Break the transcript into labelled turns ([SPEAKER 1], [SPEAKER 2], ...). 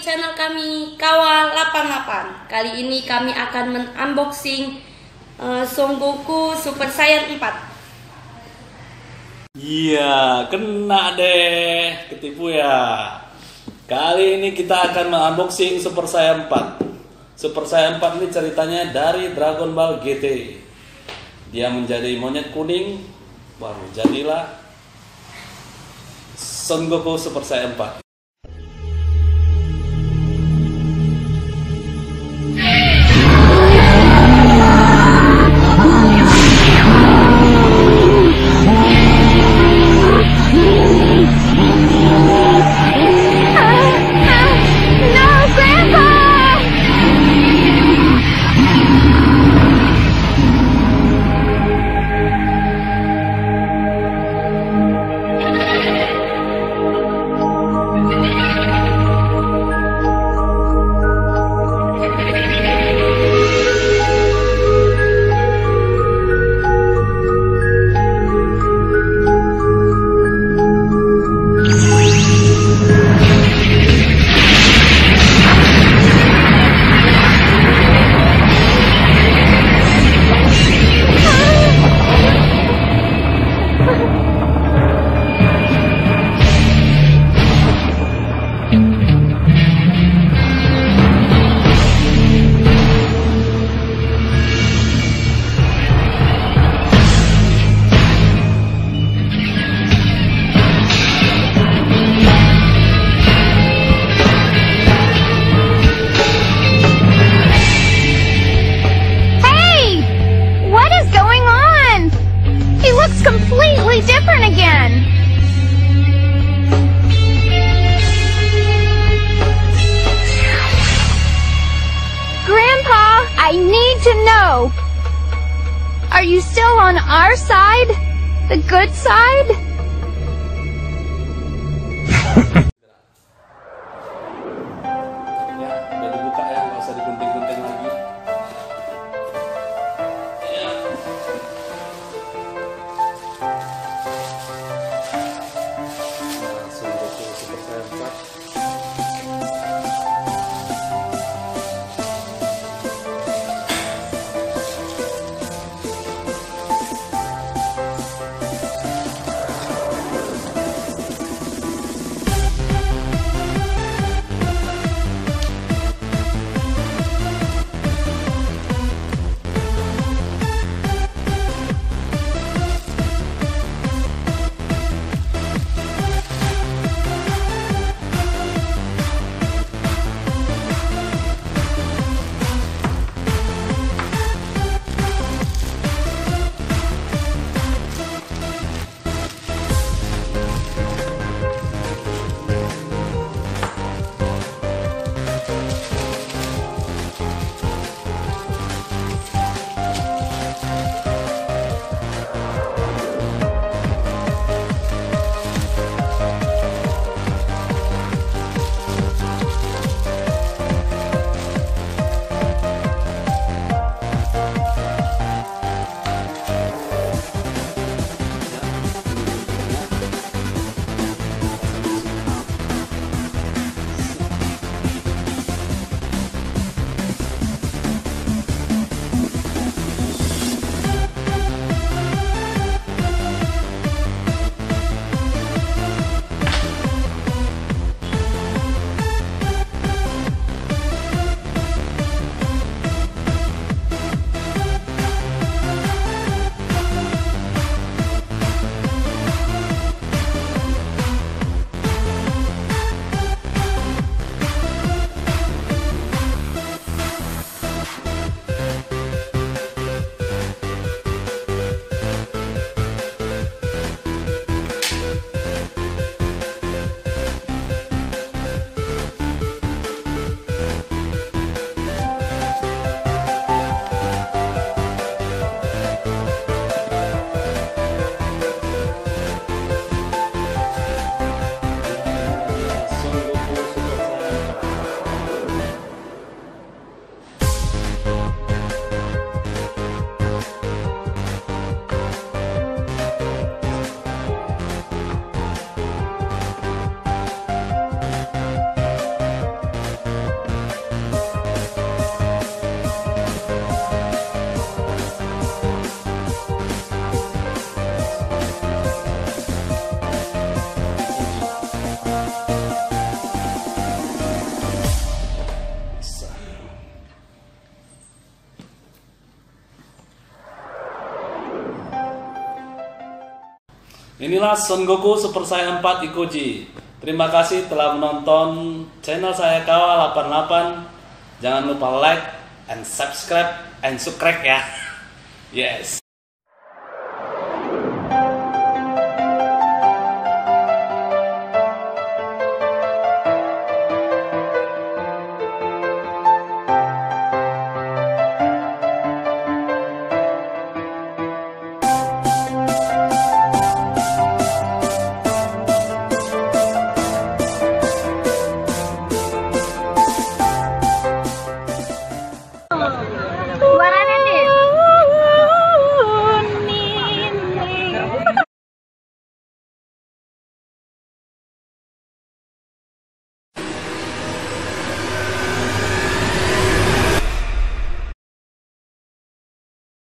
[SPEAKER 1] channel kami Kawal 88. Kali ini kami akan men-unboxing Son Goku Super Saiyan 4.
[SPEAKER 2] Iya, kena deh, ketipu ya. Kali ini kita akan men-unboxing Super Saiyan 4. Super Saiyan 4 ini ceritanya dari Dragon Ball GT. Dia menjadi monyet kuning, baru jadilah Son Goku Super Saiyan 4.
[SPEAKER 3] Completely different again. Grandpa, I need to know. Are you still on our side? The good side?
[SPEAKER 2] Ya, udah dibuka ya, nggak usah digunting-gunting lagi. Ya. Son Goku Super Saiyan 4. Inilah Son Goku Super Saiyan 4 Ikoji. Terima kasih telah menonton channel saya Kawa88. Jangan lupa like and subscribe ya. Yes.